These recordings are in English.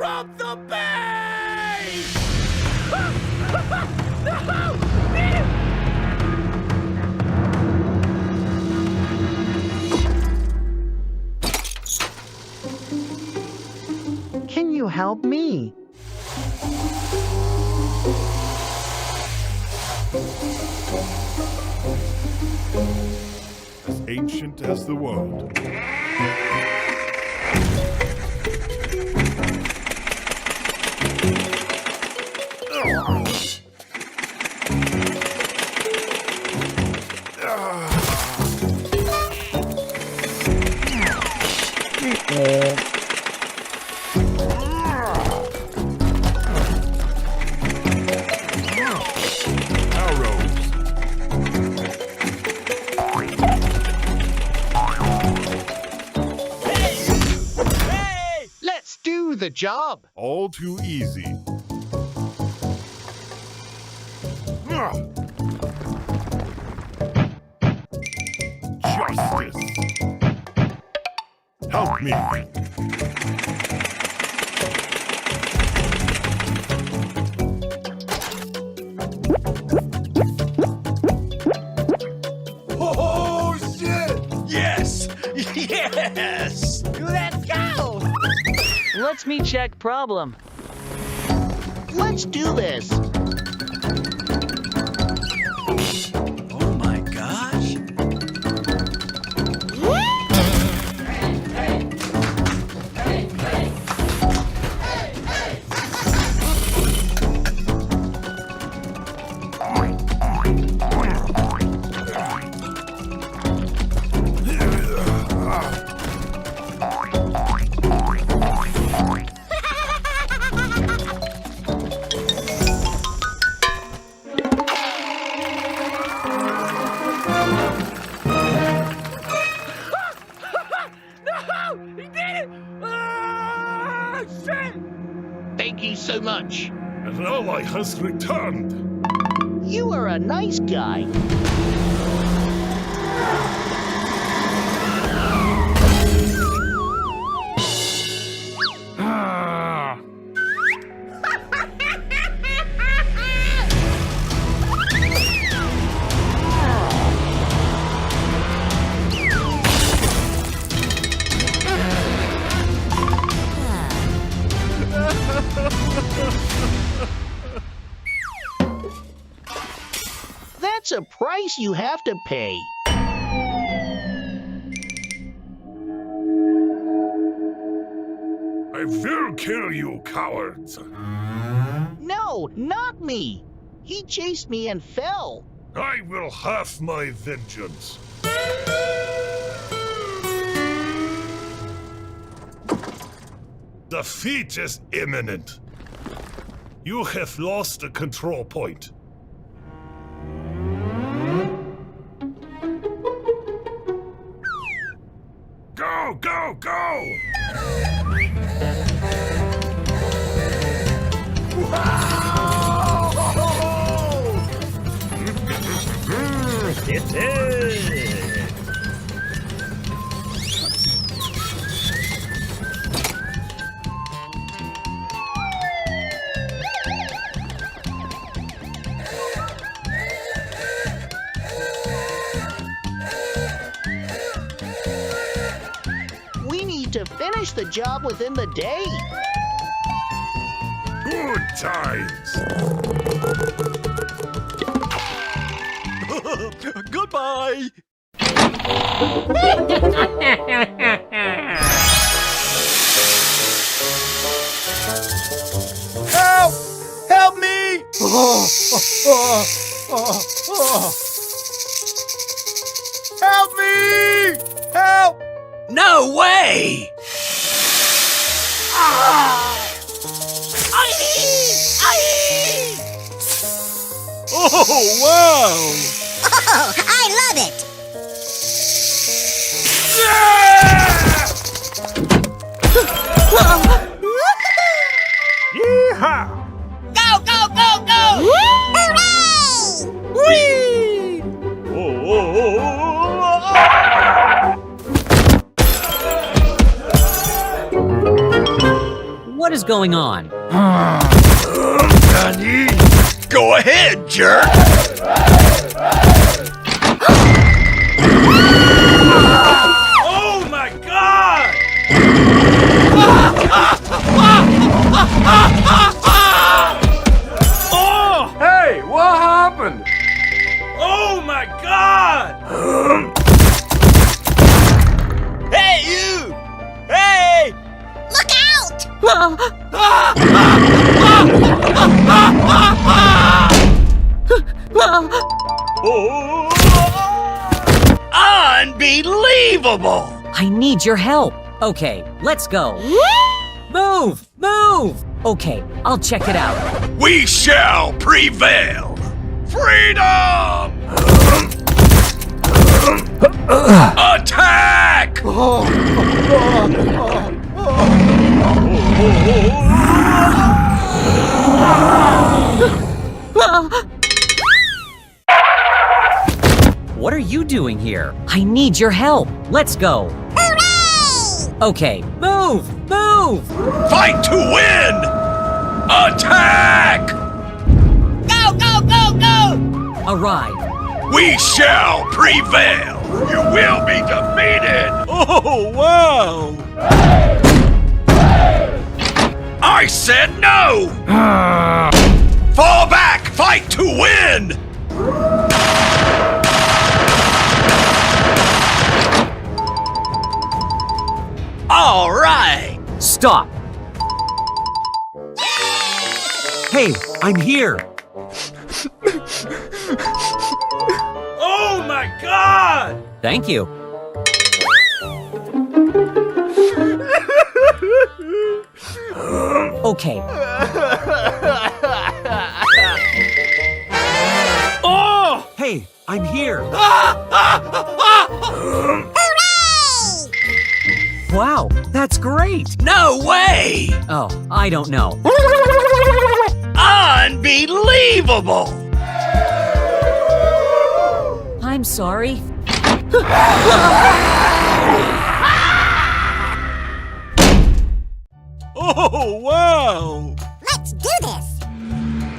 from the base! No! Can you help me? As ancient as the world. Let's do the job. All too easy. Justice. Help me. Oh, shit! Yes! Yes! Let's go! Let's me check problem. Let's do this. Oh my gosh! No! He did it! Ah, shit! Thank you so much. An ally has returned. You are a nice guy. That's a price you have to pay. I will kill you, cowards. No, not me. He chased me and fell. I will have my vengeance. Defeat is imminent. You have lost the control point. Go, go, go! We need to finish the job within the day. Good times! Goodbye! Help! Help me! Help me! Help! No way! Oh, wow! Oh, I love it! Yeehaw! Go, go, go, go! Hooray! Whee! What is going on? Go ahead, jerk! Oh my God! Oh! Hey, what happened? Oh my God! Hey, you! Hey! Look out! Unbelievable! I need your help. Okay, let's go. Move! Move! Okay, I'll check it out. We shall prevail! Freedom! Attack! What are you doing here? I need your help. Let's go. Hooray! Okay, move! Move! Fight to win! Attack! Go, go, go, go! Arrive. We shall prevail! You will be defeated! Oh, wow! I said no! Fall back! Fight to win! All right! Stop! Hey, I'm here. Oh my God! Thank you. Okay. Oh! Hey, I'm here. Hooray! Wow, that's great. No way! Oh, I don't know. Unbelievable! I'm sorry. Oh, wow! Let's do this!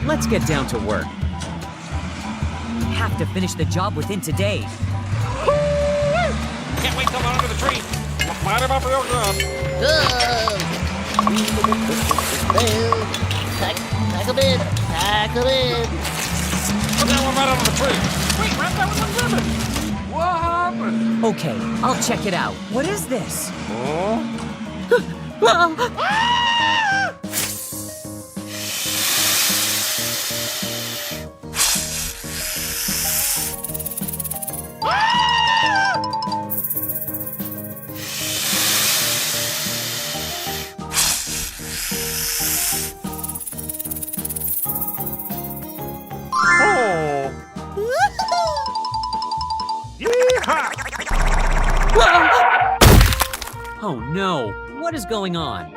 Let's get down to work. Have to finish the job within today. Can't wait till I'm under the tree. Light him up real good. Tackle in. Tackle in. Now we're right under the tree. Wait, wrap that with the ribbon. What happened? Okay, I'll check it out. What is this? Oh no, what is going on?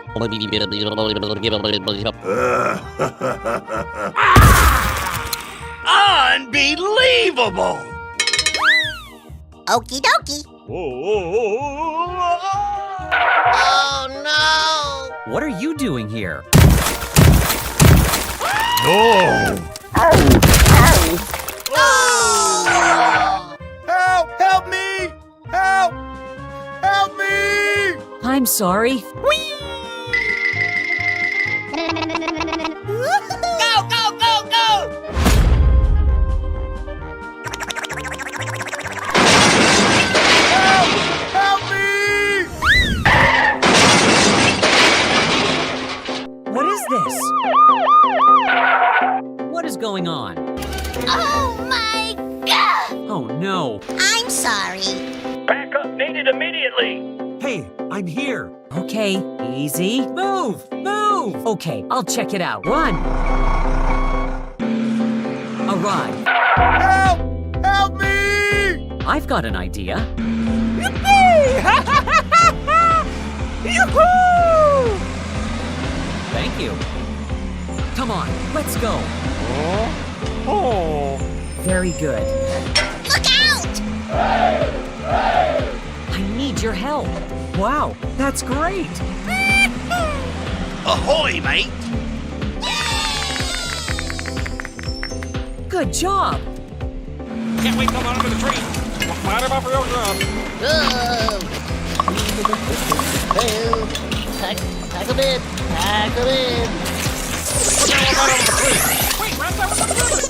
Unbelievable! Okie dokie. Oh no! What are you doing here? No! Help! Help me! Help! Help me! I'm sorry. Go, go, go, go! Help me! What is this? What is going on? Oh my God! Oh no. I'm sorry. Backup needed immediately! Hey, I'm here. Okay, easy. Move! Move! Okay, I'll check it out. Run! Arrive. Help! Help me! I've got an idea. Yoo-hoo! Thank you. Come on, let's go. Oh. Very good. Look out! I need your help. Wow, that's great. Ahoy, mate! Good job. Can't wait till I'm under the tree. Light him up real good. Pack him in. Pack him in. Put that one right over the tree. Wait, wrap that one with ribbon.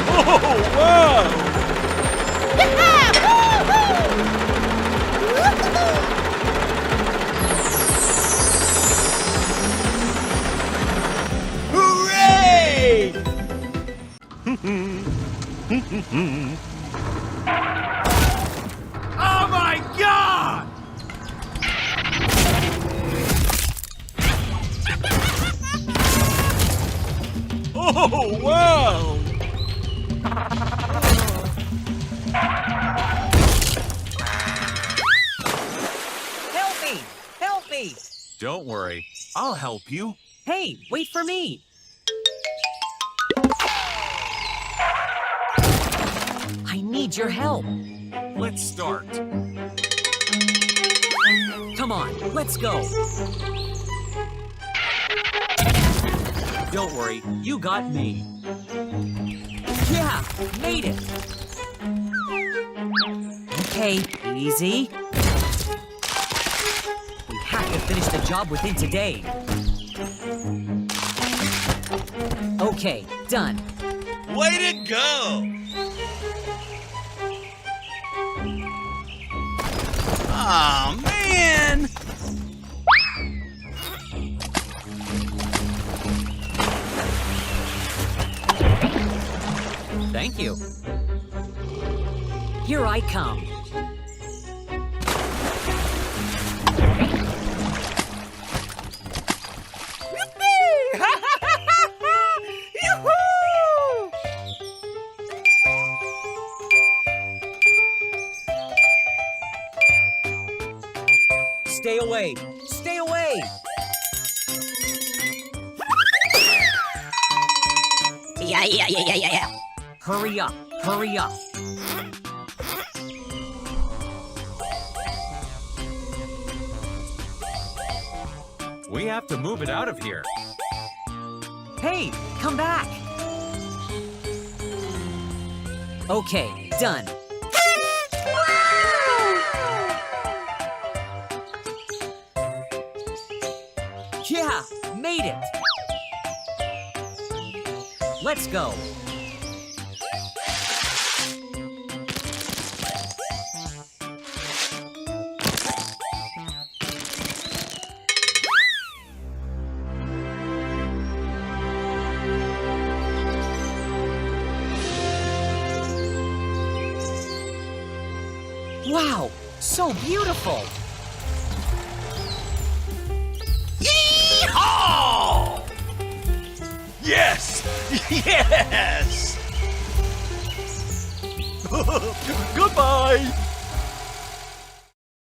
Oh, wow! Hooray! Oh my God! Oh, wow! Help me! Help me! Don't worry, I'll help you. Hey, wait for me. I need your help. Let's start. Come on, let's go. Don't worry, you got me. Yeah, made it. Okay, easy. We have to finish the job within today. Okay, done. Way to go! Aw, man! Thank you. Here I come. Stay away! Stay away! Yeah. Hurry up! Hurry up! We have to move it out of here. Hey, come back! Okay, done. Yeah, made it! Let's go! Wow, so beautiful! Yeehaw! Yes! Yes! Goodbye!